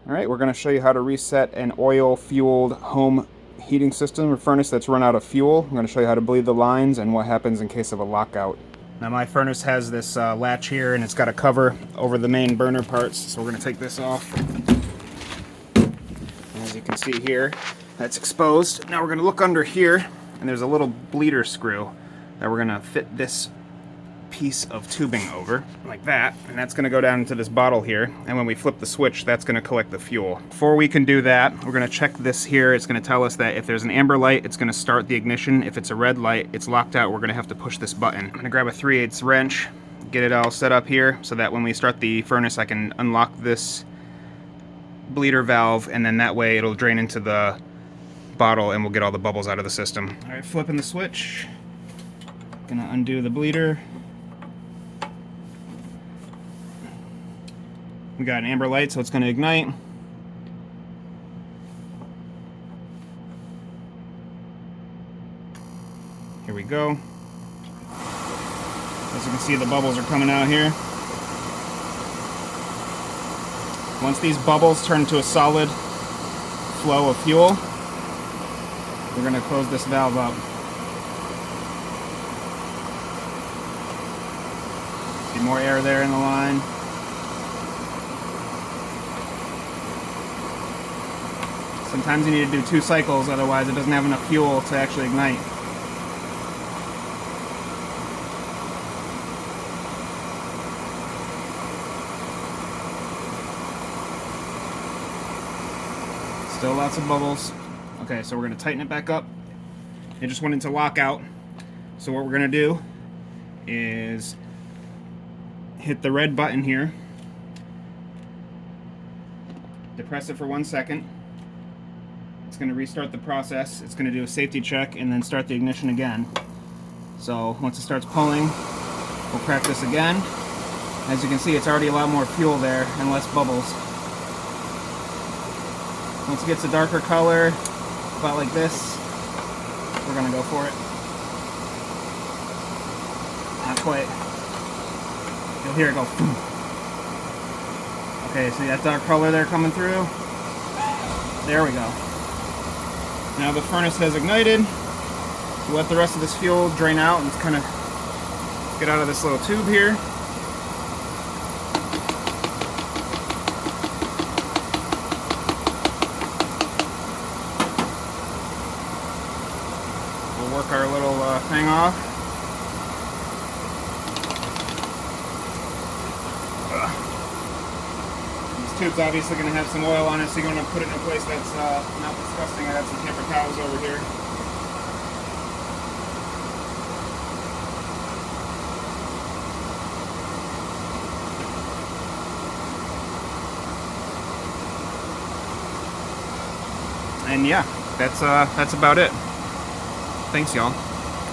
All right, we're going to show you how to reset an oil-fueled home heating system or furnace that's run out of fuel. I'm going to show you how to bleed the lines and what happens in case of a lockout. Now my furnace has this latch here, and it's got a cover over the main burner parts, so we're going to take this off. And as you can see here, that's exposed. Now we're going to look under here, and there's a little bleeder screw that we're going to fit this piece of tubing over like that, and that's going to go down into this bottle here, and when we flip the switch, that's going to collect the fuel. Before we can do that, we're going to check this here. It's going to tell us that if there's an amber light, it's going to start the ignition. If it's a red light, it's locked out. We're going to have to push this button. I'm going to grab a 3/8 wrench, get it all set up here so that when we start the furnace, I can unlock this bleeder valve, and then that way it'll drain into the bottle and we'll get all the bubbles out of the system. All right, flipping the switch. Gonna undo the bleeder. We got an amber light, so it's going to ignite. Here we go. As you can see, the bubbles are coming out here. Once these bubbles turn to a solid flow of fuel, we're going to close this valve up. See more air there in the line. Sometimes you need to do 2 cycles, otherwise it doesn't have enough fuel to actually ignite. Still lots of bubbles. Okay, so we're going to tighten it back up. It just went into lockout. So what we're going to do is hit the red button here, depress it for 1 second. It's going to restart the process. It's going to do a safety check and then start the ignition again. So once it starts pulling, we'll crack this again. As you can see, it's already a lot more fuel there and less bubbles. Once it gets a darker color, about like this, we're going to go for it. Not quite. You'll hear it go. Okay, see that dark color there coming through? There we go. Now the furnace has ignited. We'll let the rest of this fuel drain out and kind of get out of this little tube here. We'll work our little thing off. Tube's obviously going to have some oil on it, so you're going to put it in a place that's not disgusting. I have some paper towels over here. And yeah, that's about it. Thanks, y'all.